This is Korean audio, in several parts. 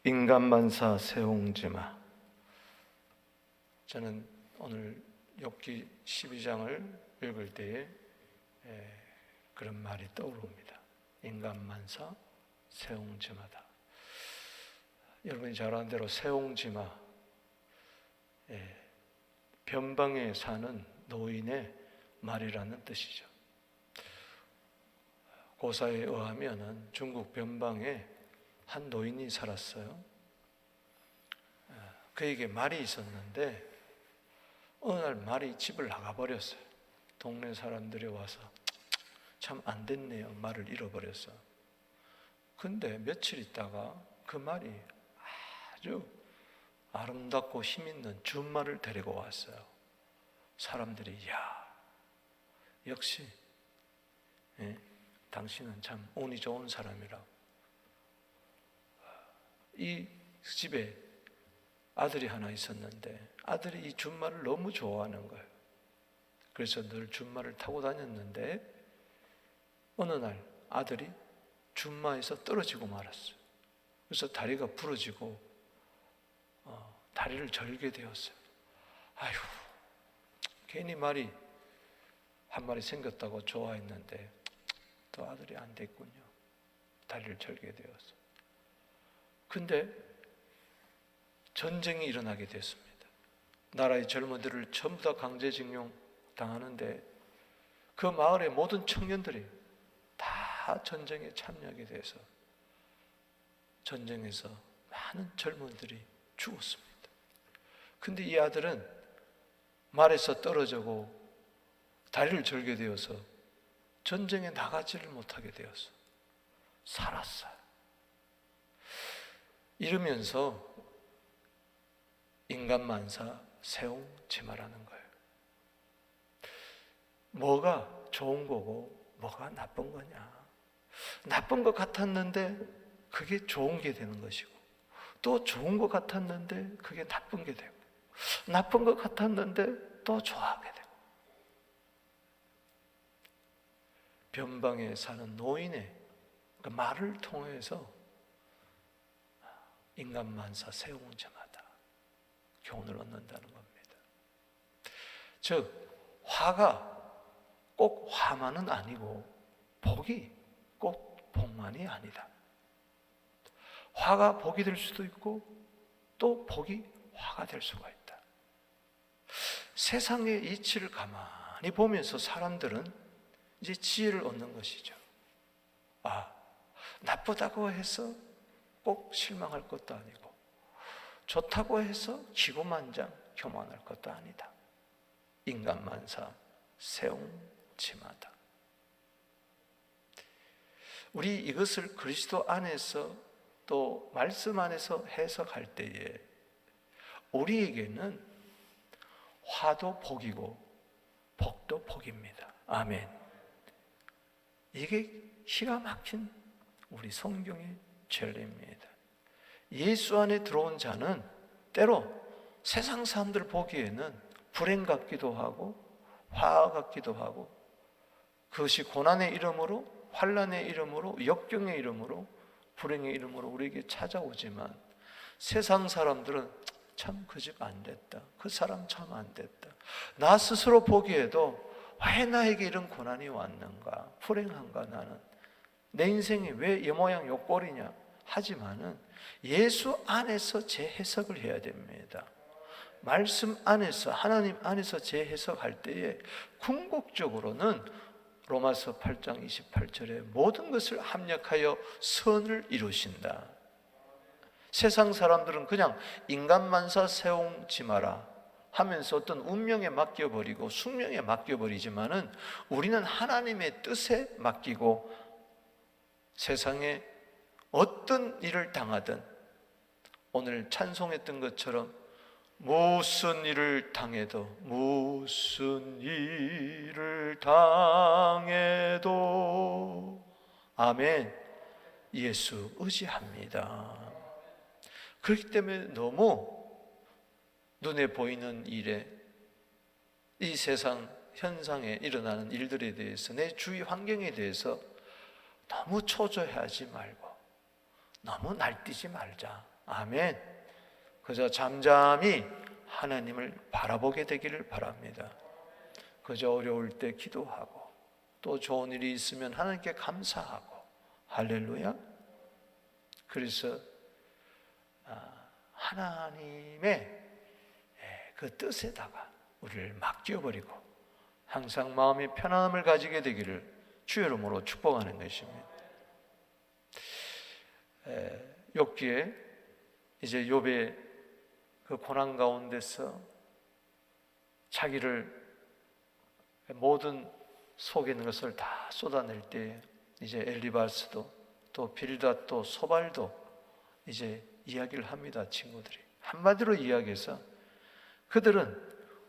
인간만사 세옹지마. 저는 오늘 욥기 12장을 읽을 때에 그런 말이 떠오릅니다. 인간만사 세옹지마다. 여러분이 잘 아는 대로 세옹지마, 변방에 사는 노인의 말이라는 뜻이죠. 고사에 의하면 중국 변방에 한 노인이 살았어요. 그에게 말이 있었는데 어느 날 말이 집을 나가버렸어요. 동네 사람들이 와서 참 안 됐네요. 말을 잃어버렸어. 근데 며칠 있다가 그 말이 아주 아름답고 힘있는 준말을 데리고 왔어요. 사람들이 역시 당신은 참 운이 좋은 사람이라고. 이 집에 아들이 하나 있었는데 아들이 이 준말을 너무 좋아하는 거예요. 그래서 늘 준말을 타고 다녔는데 어느 날 아들이 준마에서 떨어지고 말았어요. 그래서 다리가 부러지고 다리를 절게 되었어요. 아휴, 괜히 말이 한 마리 생겼다고 좋아했는데 또 아들이 안 됐군요. 다리를 절게 되었어요. 근데 전쟁이 일어나게 됐습니다. 나라의 젊은이들을 전부 다 강제징용 당하는데 그 마을의 모든 청년들이 다 전쟁에 참여하게 돼서 전쟁에서 많은 젊은이들이 죽었습니다. 근데 이 아들은 말에서 떨어지고 다리를 절게 되어서 전쟁에 나가지를 못하게 되었어. 살았어요. 이러면서 인간만사 세옹지마라는 거예요. 뭐가 좋은 거고 뭐가 나쁜 거냐. 나쁜 것 같았는데 그게 좋은 게 되는 것이고 또 좋은 것 같았는데 그게 나쁜 게 되고 나쁜 것 같았는데 또 좋아하게 되고. 변방에 사는 노인의 그 말을 통해서 인간만사 세옹지마다 교훈을 얻는다는 겁니다. 즉 화가 꼭 화만은 아니고 복이 꼭 복만이 아니다. 화가 복이 될 수도 있고 또 복이 화가 될 수가 있다. 세상의 이치를 가만히 보면서 사람들은 이제 지혜를 얻는 것이죠. 나쁘다고 해서 꼭 실망할 것도 아니고 좋다고 해서 기고만장 교만할 것도 아니다. 인간만사 세옹지마다. 우리 이것을 그리스도 안에서 또 말씀 안에서 해석할 때에 우리에게는 화도 복이고 복도 복입니다. 아멘. 이게 기가 막힌 우리 성경의 진리입니다. 예수 안에 들어온 자는 때로 세상 사람들 보기에는 불행 같기도 하고 화 같기도 하고 그것이 고난의 이름으로 환난의 이름으로 역경의 이름으로 불행의 이름으로 우리에게 찾아오지만 세상 사람들은 참 그 집 안 됐다. 그 사람 참 안 됐다. 나 스스로 보기에도 왜 나에게 이런 고난이 왔는가? 불행한가 나는? 내 인생이 왜 이 모양 요 꼴이냐? 하지만은 예수 안에서 재해석을 해야 됩니다. 말씀 안에서 하나님 안에서 재해석할 때에 궁극적으로는 로마서 8장 28절에 모든 것을 합력하여 선을 이루신다. 세상 사람들은 그냥 인간만사 세옹지마라 하면서 어떤 운명에 맡겨버리고 숙명에 맡겨버리지만은 우리는 하나님의 뜻에 맡기고 세상에 어떤 일을 당하든 오늘 찬송했던 것처럼 무슨 일을 당해도 무슨 일을 당해도 아멘 예수 의지합니다. 그렇기 때문에 너무 눈에 보이는 일에 이 세상 현상에 일어나는 일들에 대해서 내 주위 환경에 대해서 너무 초조해하지 말고 너무 날뛰지 말자. 아멘. 그저 잠잠히 하나님을 바라보게 되기를 바랍니다. 그저 어려울 때 기도하고 또 좋은 일이 있으면 하나님께 감사하고, 할렐루야. 그래서 하나님의 그 뜻에다가 우리를 맡겨버리고 항상 마음의 편안함을 가지게 되기를 주의 이름으로 축복하는 것입니다. 욥기에 이제 욥의 그 고난 가운데서 자기를 모든 속에 있는 것을 다 쏟아낼 때 이제 엘리바스도 또 빌닷도 소발도 이제 이야기를 합니다. 친구들이 한마디로 이야기해서 그들은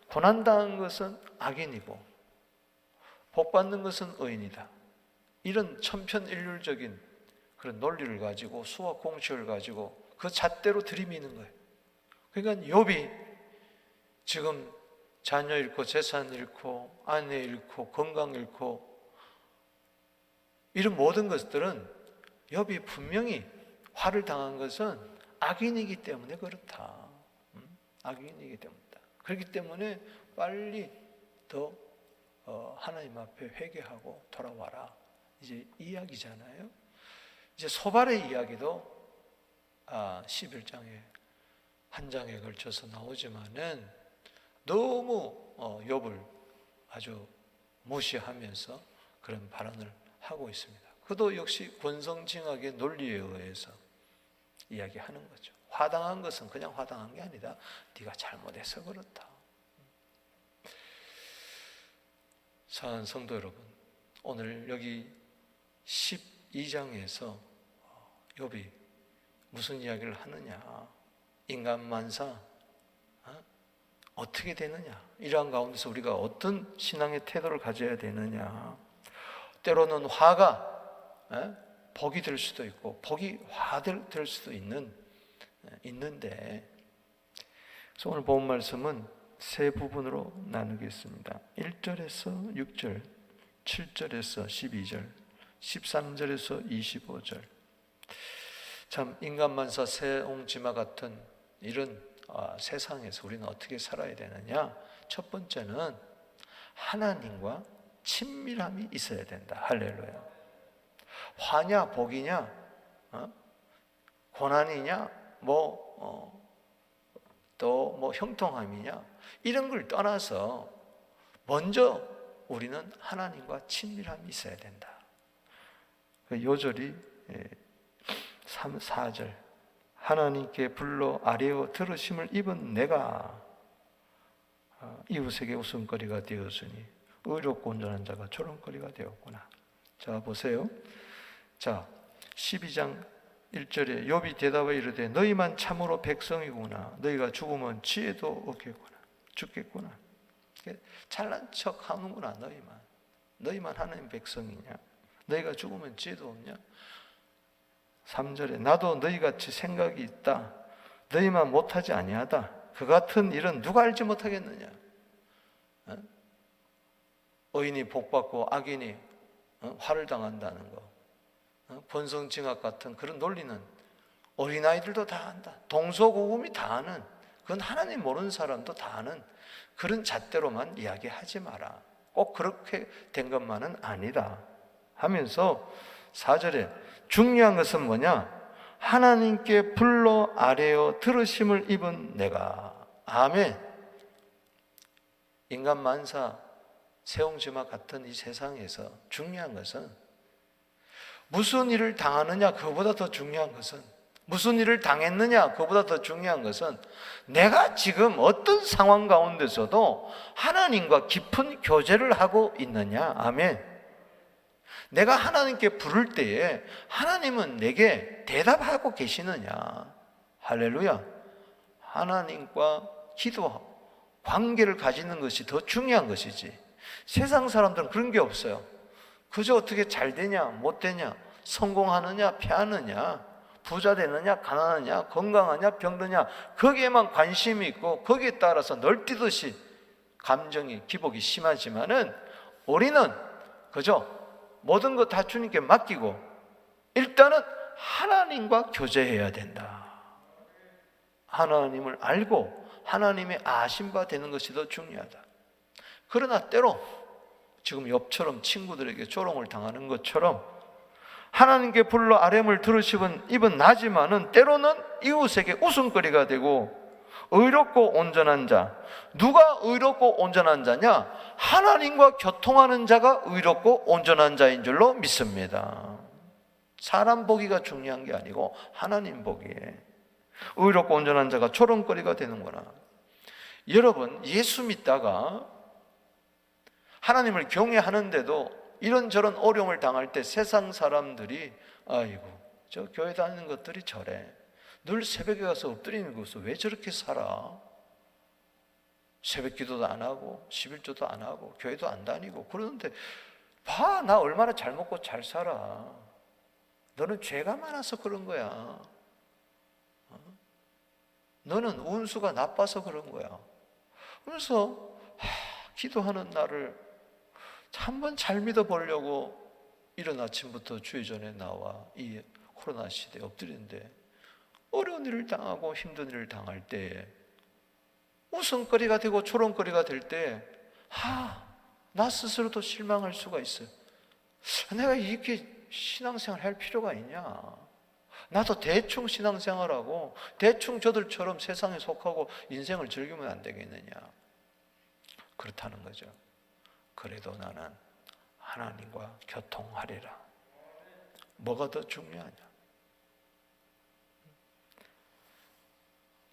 고난당한 것은 악인이고 복받는 것은 의인이다, 이런 천편일률적인 그런 논리를 가지고 수와 공식을 가지고 그 잣대로 들이미는 거예요. 그러니까 욥이 지금 자녀 잃고 재산 잃고 아내 잃고 건강 잃고 이런 모든 것들은 욥이 분명히 화를 당한 것은 악인이기 때문에 그렇다. 악인이기 때문이다. 그렇기 때문에 빨리 더 하나님 앞에 회개하고 돌아와라, 이제 이야기잖아요. 이제 소발의 이야기도 11장에 한 장에 걸쳐서 나오지만은 너무 욥을 아주 무시하면서 그런 발언을 하고 있습니다. 그도 역시 권성징악의 논리에 의해서 이야기하는 거죠. 화당한 것은 그냥 화당한 게 아니다, 네가 잘못해서 그렇다. 사랑하는 성도 여러분, 오늘 여기 12장에서 욥이 무슨 이야기를 하느냐, 인간 만사 어떻게 되느냐, 이러한 가운데서 우리가 어떤 신앙의 태도를 가져야 되느냐. 때로는 화가 복이 될 수도 있고 복이 화될 수도 있는데, 그래서 오늘 본 말씀은 세 부분으로 나누겠습니다. 1절에서 6절, 7절에서 12절, 13절에서 25절. 참 인간만사 새옹지마 같은 이런 세상에서 우리는 어떻게 살아야 되느냐. 첫 번째는 하나님과 친밀함이 있어야 된다. 할렐루야. 화냐 복이냐 고난이냐 또 형통함이냐, 이런 걸 떠나서 먼저 우리는 하나님과 친밀함이 있어야 된다. 요절이 3, 4절 하나님께 불러 아뢰어 들으심을 입은 내가 이웃에게 웃음거리가 되었으니 의롭고 온전한 자가 조롱거리가 되었구나. 자 보세요. 자 12장 1절에 욥이 대답하여 이르되 너희만 참으로 백성이구나. 너희가 죽으면 지혜도 없겠구나. 죽겠구나. 잘난 척 하는구나. 너희만 하나님 백성이냐. 너희가 죽으면 지혜도 없냐. 3절에 나도 너희같이 생각이 있다. 너희만 못하지 아니하다. 그 같은 일은 누가 알지 못하겠느냐. 의인이 복받고 악인이 화를 당한다는 거, 권성징악 같은 그런 논리는 어린아이들도 다 안다. 동서고금이 다 아는, 그건 하나님 모르는 사람도 다 아는 그런 잣대로만 이야기하지 마라. 꼭 그렇게 된 것만은 아니다 하면서 4절에 중요한 것은 뭐냐? 하나님께 불러 아뢰어 들으심을 입은 내가. 아멘. 인간 만사 새옹지마 같은 이 세상에서 중요한 것은 무슨 일을 당하느냐, 그거보다 더 중요한 것은 무슨 일을 당했느냐, 그거보다 더 중요한 것은 내가 지금 어떤 상황 가운데서도 하나님과 깊은 교제를 하고 있느냐. 아멘. 내가 하나님께 부를 때에 하나님은 내게 대답하고 계시느냐. 할렐루야. 하나님과 기도 관계를 가지는 것이 더 중요한 것이지, 세상 사람들은 그런 게 없어요. 그저 어떻게 잘 되냐 못 되냐, 성공하느냐 패하느냐, 부자 되느냐 가난하냐, 건강하냐 병드냐, 거기에만 관심이 있고 거기에 따라서 널뛰듯이 감정이 기복이 심하지만은 우리는 그저 모든 것 다 주님께 맡기고 일단은 하나님과 교제해야 된다. 하나님을 알고 하나님의 아신 바 되는 것이 더 중요하다. 그러나 때로 지금 욥처럼 친구들에게 조롱을 당하는 것처럼 하나님께 불러 아뢰음을 들으시면 입은 나지만은 때로는 이웃에게 웃음거리가 되고 의롭고 온전한 자, 누가 의롭고 온전한 자냐? 하나님과 교통하는 자가 의롭고 온전한 자인 줄로 믿습니다. 사람 보기가 중요한 게 아니고 하나님 보기에 의롭고 온전한 자가 조롱거리가 되는구나. 여러분, 예수 믿다가 하나님을 경외하는데도 이런저런 어려움을 당할 때 세상 사람들이 아이고 저 교회 다니는 것들이 저래, 늘 새벽에 가서 엎드리는 것을 왜 저렇게 살아? 새벽 기도도 안 하고 11조도 안 하고 교회도 안 다니고 그러는데 봐, 나 얼마나 잘 먹고 잘 살아. 너는 죄가 많아서 그런 거야. 너는 운수가 나빠서 그런 거야. 그래서 기도하는 나를 한번 잘 믿어보려고 이른 아침부터 주의 전에 나와 이 코로나 시대에 엎드리는데 어려운 일을 당하고 힘든 일을 당할 때 웃음거리가 되고 조롱거리가 될 때 나 스스로도 실망할 수가 있어요. 내가 이렇게 신앙생활 할 필요가 있냐? 나도 대충 신앙생활하고 대충 저들처럼 세상에 속하고 인생을 즐기면 안 되겠느냐? 그렇다는 거죠. 그래도 나는 하나님과 교통하리라. 뭐가 더 중요하냐?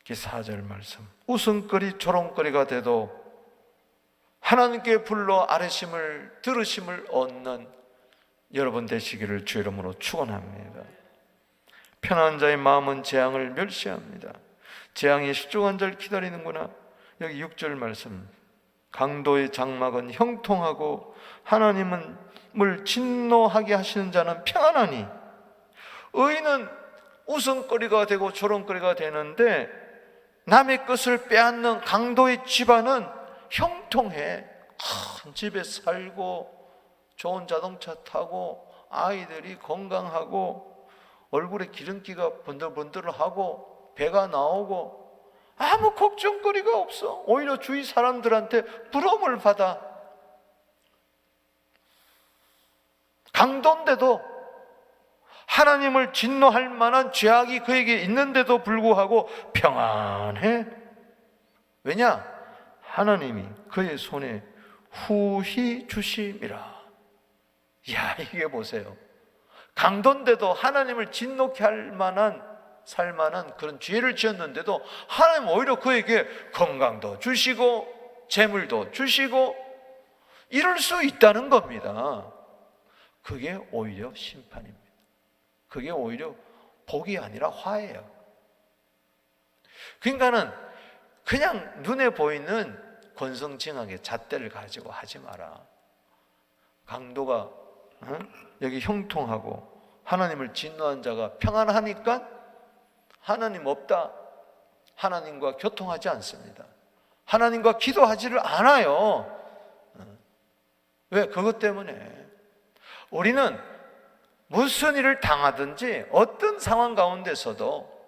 4절 말씀, 웃음거리 조롱거리가 돼도 하나님께 불러 아뢰심을 들으심을 얻는 여러분 되시기를 주 이름으로 축원합니다. 편한 자의 마음은 재앙을 멸시합니다. 재앙이 십중한 자를 기다리는구나. 여기 6절 말씀, 강도의 장막은 형통하고 하나님을 진노하게 하시는 자는 평안하니. 의인은 웃음거리가 되고 조롱거리가 되는데 남의 것을 빼앗는 강도의 집안은 형통해. 큰 집에 살고 좋은 자동차 타고 아이들이 건강하고 얼굴에 기름기가 번들번들하고 배가 나오고 아무 걱정거리가 없어. 오히려 주위 사람들한테 부러움을 받아. 강도인데도 하나님을 진노할 만한 죄악이 그에게 있는데도 불구하고 평안해. 왜냐? 하나님이 그의 손에 후히 주심이라. 야, 이게 보세요. 강도인데도 하나님을 진노케 할 만한 살만한 그런 죄를 지었는데도 하나님 오히려 그에게 건강도 주시고 재물도 주시고 이럴 수 있다는 겁니다. 그게 오히려 심판입니다. 그게 오히려 복이 아니라 화예요. 그러니까는 그냥 눈에 보이는 권성징악의 잣대를 가지고 하지 마라. 강도가 여기 형통하고 하나님을 진노한 자가 평안하니까 하나님 없다, 하나님과 교통하지 않습니다. 하나님과 기도하지를 않아요. 왜? 그것 때문에 우리는 무슨 일을 당하든지 어떤 상황 가운데서도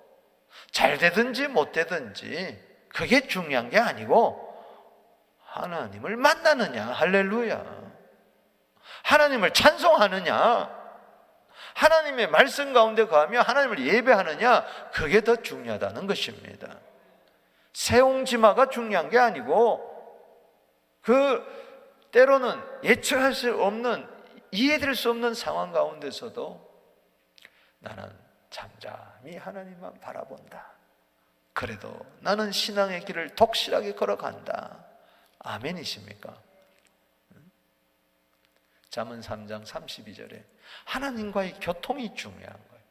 잘 되든지 못 되든지 그게 중요한 게 아니고 하나님을 만나느냐, 할렐루야, 하나님을 찬송하느냐, 하나님의 말씀 가운데 가며 하나님을 예배하느냐, 그게 더 중요하다는 것입니다. 세옹지마가 중요한 게 아니고 그 때로는 예측할 수 없는, 이해될 수 없는 상황 가운데서도 나는 잠잠히 하나님만 바라본다. 그래도 나는 신앙의 길을 독실하게 걸어간다. 아멘이십니까? 잠언 3장 32절에 하나님과의 교통이 중요한 거예요.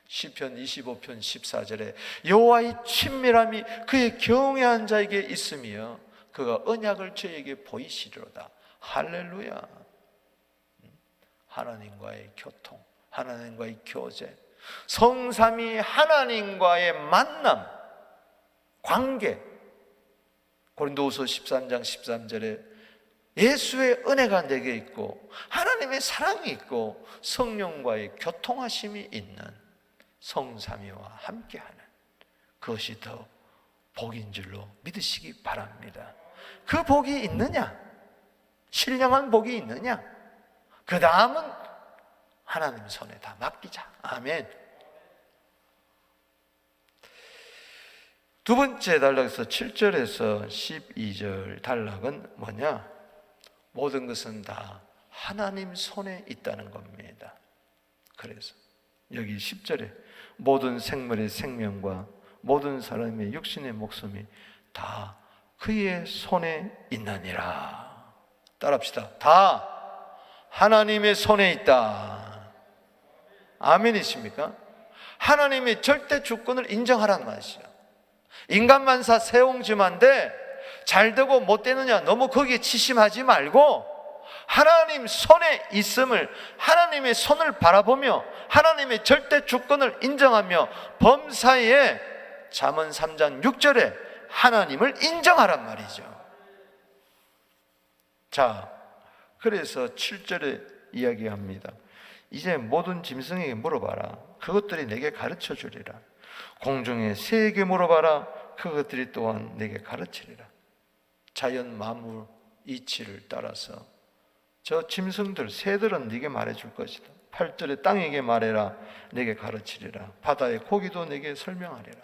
시편 25편 14절에 여호와의 친밀함이 그의 경외한 자에게 있으며 그가 언약을 저에게 보이시리로다. 할렐루야. 하나님과의 교통, 하나님과의 교제, 성삼위 하나님과의 만남, 관계. 고린도후서 13장 13절에 예수의 은혜가 내게 있고 하나님의 사랑이 있고 성령과의 교통하심이 있는 성삼위와 함께하는, 그것이 더 복인 줄로 믿으시기 바랍니다. 그 복이 있느냐? 신령한 복이 있느냐? 그 다음은 하나님 손에 다 맡기자. 아멘. 두 번째 단락에서 7절에서 12절 단락은 뭐냐? 모든 것은 다 하나님 손에 있다는 겁니다. 그래서 여기 10절에 모든 생물의 생명과 모든 사람의 육신의 목숨이 다 그의 손에 있느니라. 따라합시다. 다 하나님의 손에 있다. 아멘이십니까? 하나님의 절대 주권을 인정하라는 말이죠. 인간만사 세옹지마인데 잘 되고 못 되느냐 너무 거기에 치심하지 말고 하나님 손에 있음을, 하나님의 손을 바라보며 하나님의 절대 주권을 인정하며 범사에 잠언 3장 6절에 하나님을 인정하란 말이죠. 자, 그래서 7절에 이야기합니다. 이제 모든 짐승에게 물어봐라. 그것들이 내게 가르쳐 주리라. 공중의 새에게 물어봐라. 그것들이 또한 내게 가르치리라. 자연 만물 이치를 따라서 저 짐승들, 새들은 네게 말해줄 것이다. 8절에 땅에게 말해라. 내게 가르치리라. 바다의 고기도 내게 설명하리라.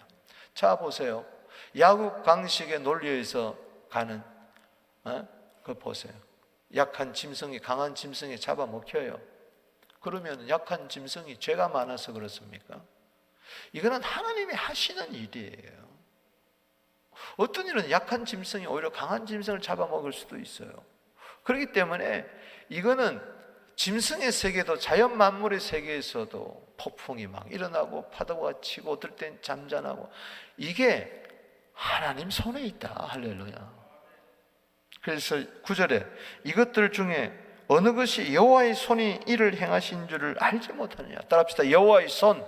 자, 보세요. 야구 강식의 논리에서 가는 그거 보세요. 약한 짐승이 강한 짐승에 잡아먹혀요. 그러면 약한 짐승이 죄가 많아서 그렇습니까? 이거는 하나님이 하시는 일이에요. 어떤 일은 약한 짐승이 오히려 강한 짐승을 잡아먹을 수도 있어요. 그렇기 때문에 이거는 짐승의 세계도 자연 만물의 세계에서도 폭풍이 막 일어나고 파도가 치고 어떨 땐 잠잠하고 이게 하나님 손에 있다. 할렐루야. 그래서 9절에 이것들 중에 어느 것이 여호와의 손이 이를 행하신 줄을 알지 못하느냐. 따라합시다. 여호와의 손.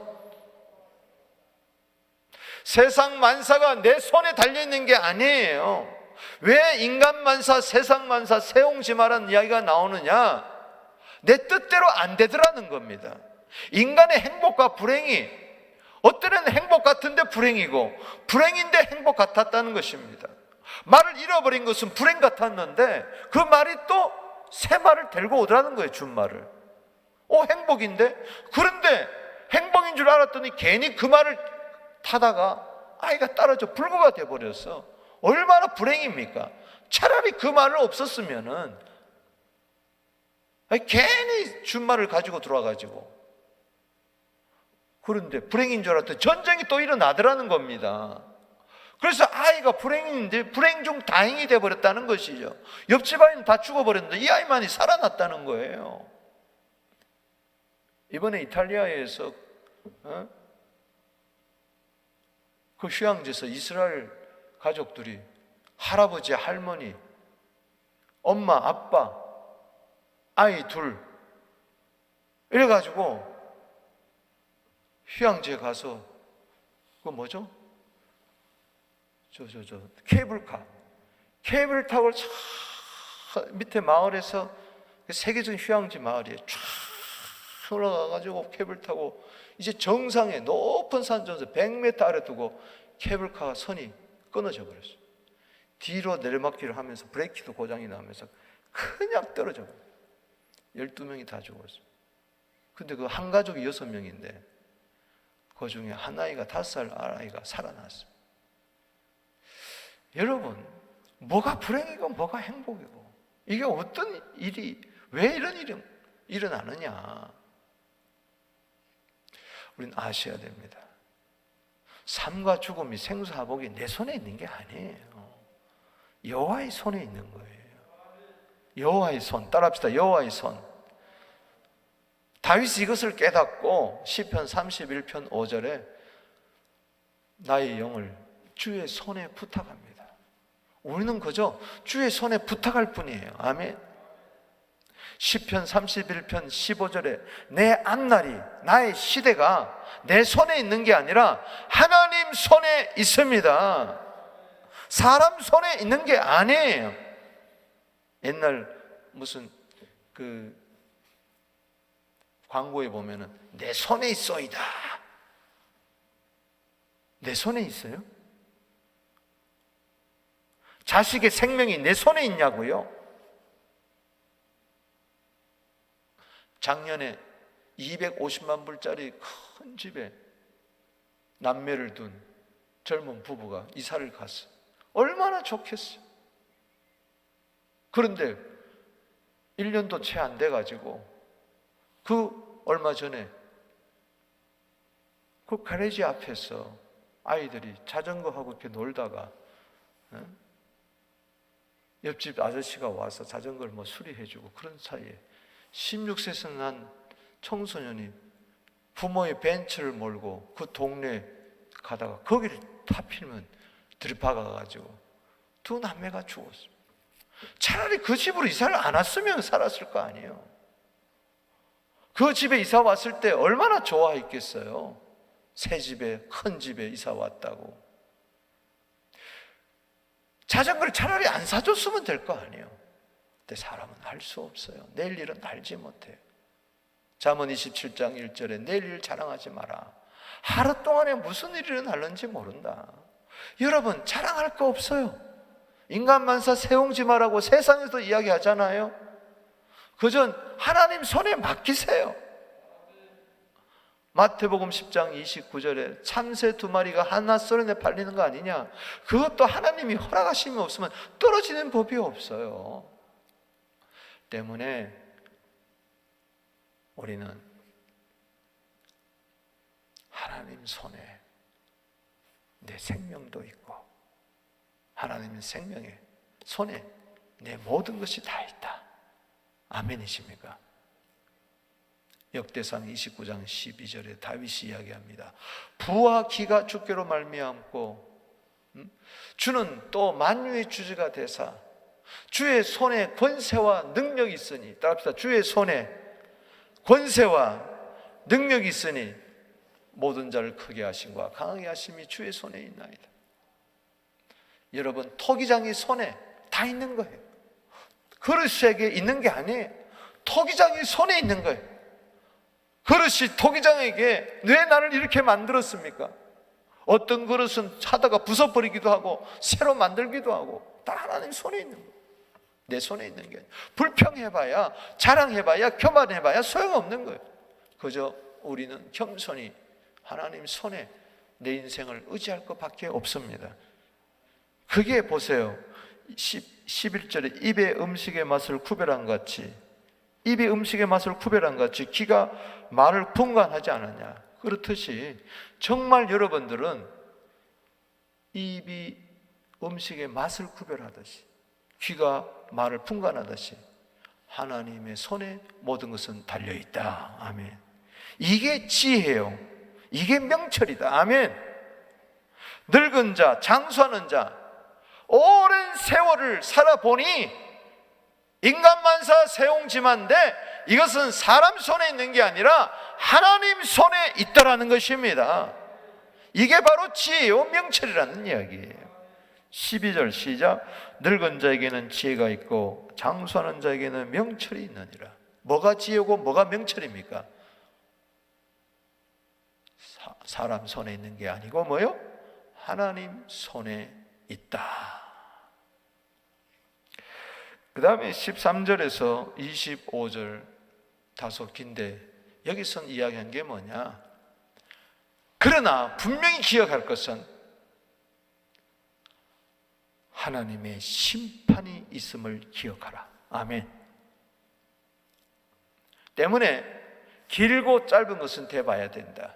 세상 만사가 내 손에 달려있는 게 아니에요. 왜 인간 만사, 세상 만사, 세옹지마라는 이야기가 나오느냐? 내 뜻대로 안 되더라는 겁니다. 인간의 행복과 불행이 어때는 행복 같은데 불행이고 불행인데 행복 같았다는 것입니다. 말을 잃어버린 것은 불행 같았는데 그 말이 또 새 말을 데리고 오더라는 거예요. 준말을. 행복인데? 그런데 행복인 줄 알았더니 괜히 그 말을 타다가 아이가 떨어져 불구가 돼버렸어. 얼마나 불행입니까? 차라리 그 말을 없었으면은 괜히 준말을 가지고 들어와가지고 그런데 불행인 줄 알았더니 전쟁이 또 일어나더라는 겁니다. 그래서 아이가 불행인데 불행 중 다행이 돼버렸다는 것이죠. 옆집 아이는 다 죽어버렸는데 이 아이만이 살아났다는 거예요. 이번에 이탈리아에서 그 휴양지에서 이스라엘 가족들이 할아버지, 할머니, 엄마, 아빠, 아이 둘 이래가지고 휴양지에 가서 그 뭐죠? 케이블 타고 밑에 마을에서 세계적인 휴양지 마을이에요. 쫙 올라가가지고 케이블 타고 이제 정상에 높은 산전에서 100m 아래 두고 케이블카 선이 끊어져 버렸어요. 뒤로 내리막길을 하면서 브레이크도 고장이 나면서 그냥 떨어져 버렸어요. 12명이 다 죽었어요. 근데 그 한 가족이 6명인데 그 중에 한 아이가 5살 아이가 살아났어요. 여러분, 뭐가 불행이고 뭐가 행복이고 이게 어떤 일이 왜 이런 일이 일어나느냐 우리는 아셔야 됩니다. 삶과 죽음이 생사복이 내 손에 있는 게 아니에요. 여호와의 손에 있는 거예요. 여호와의 손. 따라합시다. 여호와의 손. 다윗이 이것을 깨닫고 시편 31편 5절에 나의 영을 주의 손에 부탁합니다. 우리는 그저 주의 손에 부탁할 뿐이에요. 아멘. 시편 31편 15절에 내 앞날이, 나의 시대가 내 손에 있는 게 아니라 하나님 손에 있습니다. 사람 손에 있는 게 아니에요. 옛날 무슨 그 광고에 보면은 내 손에 있어이다. 내 손에 있어요? 자식의 생명이 내 손에 있냐고요? 작년에 250만 불짜리 큰 집에 남매를 둔 젊은 부부가 이사를 갔어요. 얼마나 좋겠어요. 그런데 1년도 채 안 돼가지고 얼마 전에 그 가래지 앞에서 아이들이 자전거하고 이렇게 놀다가 옆집 아저씨가 와서 자전거를 수리해주고 그런 사이에 16세에서 난 청소년이 부모의 벤츠를 몰고 그 동네에 가다가 거기를 하필이면 들이박아가지고 두 남매가 죽었어요. 차라리 그 집으로 이사를 안 왔으면 살았을 거 아니에요. 그 집에 이사 왔을 때 얼마나 좋아했겠어요. 새 집에, 큰 집에 이사 왔다고. 자전거를 차라리 안 사줬으면 될 거 아니에요. 근데 사람은 알 수 없어요. 내일 일은 알지 못해요. 잠언 27장 1절에 내일 일 자랑하지 마라. 하루 동안에 무슨 일이 일어날는지 모른다. 여러분, 자랑할 거 없어요. 인간 만사 세웅지 마라고 세상에서 이야기하잖아요. 그전 하나님 손에 맡기세요. 마태복음 10장 29절에 참새 2마리가 하나 썰어내 팔리는 거 아니냐? 그것도 하나님이 허락하심이 없으면 떨어지는 법이 없어요. 때문에 우리는 하나님 손에 내 생명도 있고 하나님 생명의 손에 내 모든 것이 다 있다. 아멘이십니까? 역대상 29장 12절에 다윗이 이야기합니다. 부와 기가 주께로 말미암고 주는 또 만유의 주제가 되사 주의 손에 권세와 능력이 있으니, 따라합시다. 주의 손에 권세와 능력이 있으니 모든 자를 크게 하심과 강하게 하심이 주의 손에 있나이다. 여러분, 토기장이 손에 다 있는 거예요. 그릇에게 있는 게 아니에요. 토기장이 손에 있는 거예요. 그릇이 토기장에게 왜 나를 이렇게 만들었습니까? 어떤 그릇은 하다가 부숴버리기도 하고 새로 만들기도 하고 다 하나님 손에 있는 거예요. 내 손에 있는 게 아니에요. 불평해봐야, 자랑해봐야, 교만해봐야 소용없는 거예요. 그저 우리는 겸손히 하나님 손에 내 인생을 의지할 것밖에 없습니다. 그게 보세요. 11절에 입의 음식의 맛을 구별한 같이, 입의 음식의 맛을 구별한 같이 귀가 말을 분간하지 않았냐. 그렇듯이 정말 여러분들은 입이 음식의 맛을 구별하듯이, 귀가 말을 분간하듯이 하나님의 손에 모든 것은 달려있다. 아멘. 이게 지혜예요. 이게 명철이다. 아멘. 늙은 자, 장수하는 자, 오랜 세월을 살아보니 인간 만사 세옹지마인데 이것은 사람 손에 있는 게 아니라 하나님 손에 있다라는 것입니다. 이게 바로 지혜요 명철이라는 이야기예요. 12절 시작. 늙은 자에게는 지혜가 있고 장수하는 자에게는 명철이 있느니라. 뭐가 지혜고 뭐가 명철입니까? 사람 손에 있는 게 아니고 뭐요? 하나님 손에 있다. 그 다음에 13절에서 25절 다소 긴데 여기서 이야기한 게 뭐냐? 그러나 분명히 기억할 것은 하나님의 심판이 있음을 기억하라. 아멘. 때문에 길고 짧은 것은 대봐야 된다.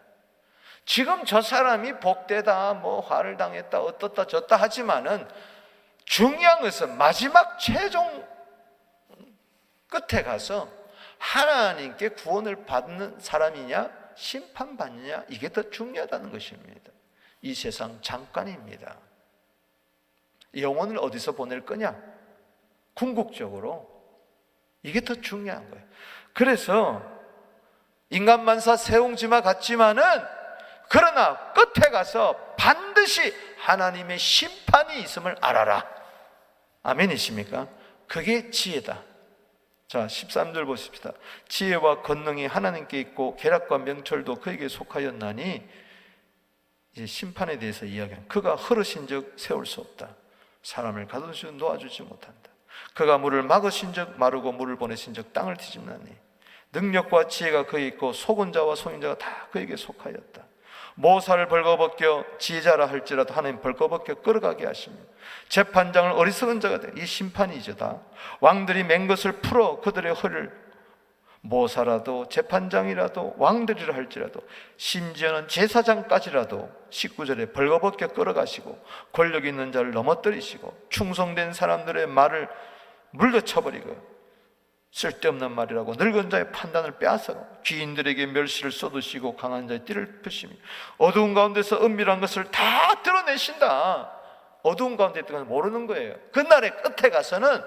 지금 저 사람이 복되다, 화를 당했다, 어떻다 저렇다 하지만은 중요한 것은 마지막 최종 끝에 가서 하나님께 구원을 받는 사람이냐 심판받느냐, 이게 더 중요하다는 것입니다. 이 세상 잠깐입니다. 영혼을 어디서 보낼 거냐? 궁극적으로 이게 더 중요한 거예요. 그래서 인간 만사 세옹지마 같지만은 그러나 끝에 가서 반드시 하나님의 심판이 있음을 알아라. 아멘이십니까? 그게 지혜다. 자, 13절 보십시다. 지혜와 권능이 하나님께 있고 계략과 명철도 그에게 속하였나니, 이제 심판에 대해서 이야기합니다. 그가 흐르신 즉 세울 수 없다. 사람을 가두시고 놓아주지 못한다. 그가 물을 막으신즉 마르고 물을 보내신즉 땅을 뒤집나니 능력과 지혜가 그에 있고 속은 자와 속인 자가 다 그에게 속하였다. 모사를 벌거벗겨 지혜자라 할지라도 하나님 벌거벗겨 끌어가게 하시며 재판장을 어리석은 자가 돼. 이 심판이죠다. 왕들이 맹 것을 풀어 그들의 허를 모사라도 재판장이라도 왕들이라 할지라도 심지어는 제사장까지라도 19절에 벌거벗겨 끌어가시고 권력 있는 자를 넘어뜨리시고 충성된 사람들의 말을 물려쳐버리고 쓸데없는 말이라고 늙은 자의 판단을 빼앗아 귀인들에게 멸시를 쏟으시고 강한 자의 띠를 푸시며 어두운 가운데서 은밀한 것을 다 드러내신다. 어두운 가운데 있던 건 모르는 거예요. 그날의 끝에 가서는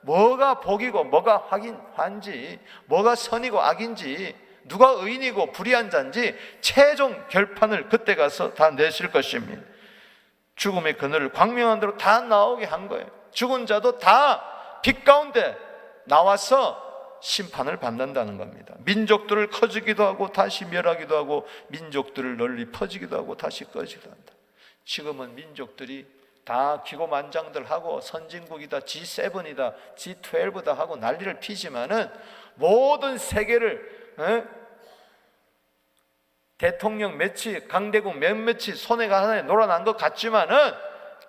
뭐가 복이고 뭐가 환지, 뭐가 선이고 악인지, 누가 의인이고 불의한 자인지 최종 결판을 그때 가서 다 내실 것입니다. 죽음의 그늘을 광명한 대로 다 나오게 한 거예요. 죽은 자도 다 빛 가운데 나와서 심판을 받는다는 겁니다. 민족들을 커지기도 하고 다시 멸하기도 하고 민족들을 널리 퍼지기도 하고 다시 꺼지기도 한다. 지금은 민족들이 다 기고만장들하고 선진국이다, G7이다, G12다 하고 난리를 피지만은 모든 세계를 대통령 몇이, 강대국 몇몇이 손해가 하나에 놀아난 것 같지만은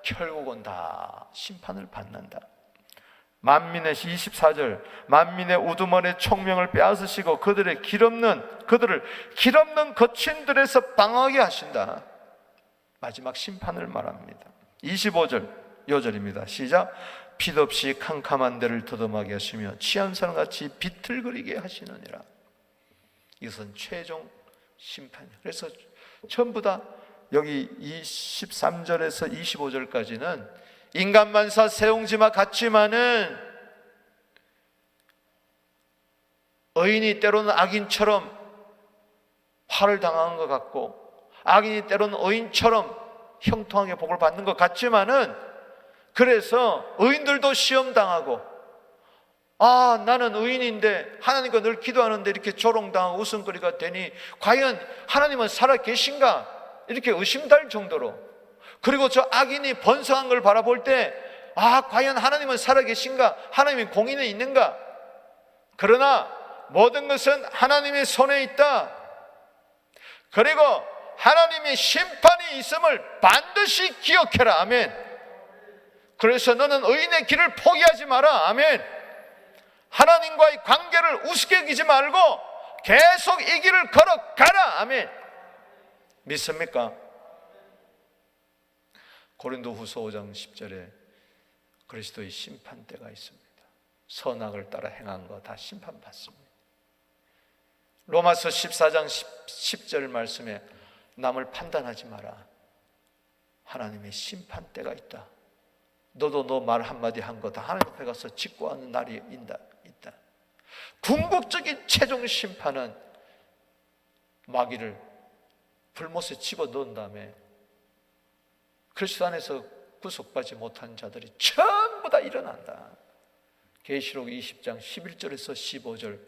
결국은 다 심판을 받는다. 만민의 24절 만민의 우두머리의 총명을 빼앗으시고 그들을 길없는 거친들에서 방하게 하신다. 마지막 심판을 말합니다. 25절 요절입니다. 시작. 빛 없이 캄캄한 데를 더듬하게 하시며 취한 사람같이 비틀거리게 하시느니라. 이것은 최종 심판이에요. 그래서 전부 다 여기 23절에서 25절까지는 인간만사 세옹지마 같지만은 의인이 때로는 악인처럼 화를 당한 것 같고 악인이 때로는 의인처럼 형통하게 복을 받는 것 같지만은 그래서 의인들도 시험당하고 나는 의인인데 하나님과 늘 기도하는데 이렇게 조롱당하고 웃음거리가 되니 과연 하나님은 살아계신가 이렇게 의심될 정도로 그리고 저 악인이 번성한 걸 바라볼 때 과연 하나님은 살아계신가 하나님이 공의는 있는가 그러나 모든 것은 하나님의 손에 있다. 그리고 하나님의 심판이 있음을 반드시 기억해라. 아멘. 그래서 너는 의인의 길을 포기하지 마라. 아멘. 하나님과의 관계를 우습게 여기지 말고 계속 이 길을 걸어가라. 아멘. 믿습니까? 고린도후서 5장 10절에 그리스도의 심판대가 있습니다. 선악을 따라 행한 거 다 심판받습니다. 로마서 14장 10절 말씀에 남을 판단하지 마라. 하나님의 심판대가 있다. 너도 너 말 한마디 한 거 다 하나님 앞에 가서 직고하는 날이 있다. 궁극적인 최종 심판은 마귀를 불못에 집어넣은 다음에 그리스도 안에서 구속받지 못한 자들이 전부 다 일어난다. 계시록 20장 11절에서 15절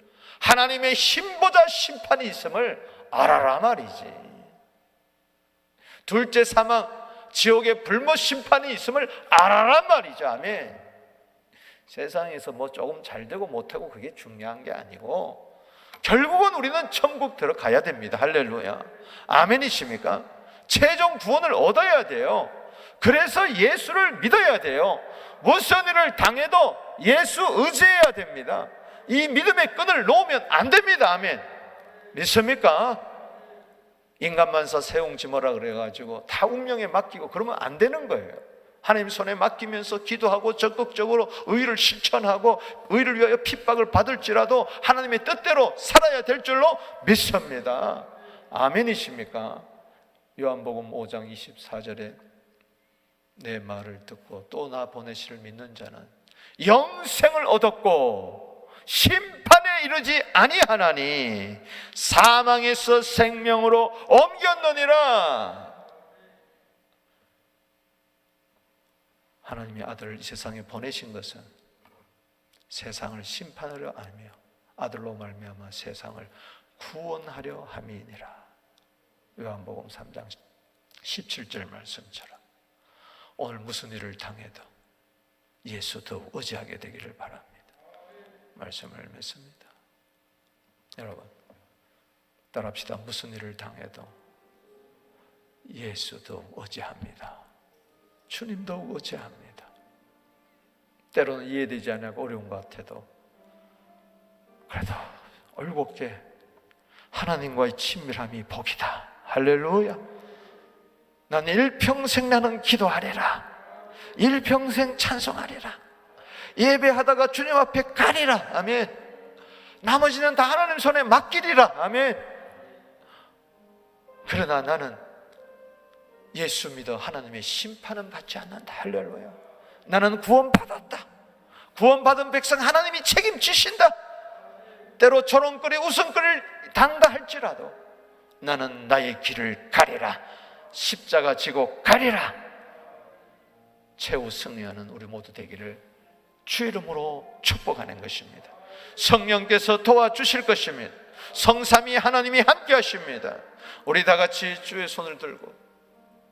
하나님의 힘보다 심판이 있음을 알아라 말이지. 둘째 사망 지옥의 불못 심판이 있음을 알아란 말이죠. 아멘. 세상에서 뭐 조금 잘되고 못하고 그게 중요한 게 아니고 결국은 우리는 천국 들어가야 됩니다. 할렐루야. 아멘이십니까? 최종 구원을 얻어야 돼요. 그래서 예수를 믿어야 돼요. 무슨 일을 당해도 예수 의지해야 됩니다. 이 믿음의 끈을 놓으면 안 됩니다. 아멘. 믿습니까? 인간만사 세옹지머라 그래가지고 다 운명에 맡기고 그러면 안 되는 거예요. 하나님 손에 맡기면서 기도하고 적극적으로 의를 실천하고 의를 위하여 핍박을 받을지라도 하나님의 뜻대로 살아야 될 줄로 믿습니다. 아멘이십니까? 요한복음 5장 24절에 내 말을 듣고 또 나 보내시를 믿는 자는 영생을 얻었고 심판에 이르지 아니하나니 사망에서 생명으로 옮겼느니라. 하나님의 아들을 이 세상에 보내신 것은 세상을 심판하려 하며 아들로 말미암아 세상을 구원하려 함이니라. 요한복음 3장 17절 말씀처럼 오늘 무슨 일을 당해도 예수 더욱 의지하게 되기를 바랍니다. 말씀을 맺습니다. 여러분, 따라합시다. 무슨 일을 당해도 예수 더욱 의지합니다. 주님 더욱 의지합니다. 때로는 이해되지 않고 어려운 것 같아도 그래도 올곧게 하나님과의 친밀함이 복이다. 할렐루야. 난 일평생 나는 기도하리라. 일평생 찬송하리라. 예배하다가 주님 앞에 가리라. 아멘. 나머지는 다 하나님 손에 맡기리라. 아멘. 그러나 나는 예수 믿어 하나님의 심판은 받지 않는다. 할렐루야. 나는 구원받았다. 구원받은 백성 하나님이 책임지신다. 때로 조롱거리 웃음거리를 당다 할지라도 나는 나의 길을 가리라. 십자가 지고 가리라. 최후 승리하는 우리 모두 되기를 주 이름으로 축복하는 것입니다. 성령께서 도와주실 것입니다. 성삼위 하나님이 함께 하십니다. 우리 다 같이 주의 손을 들고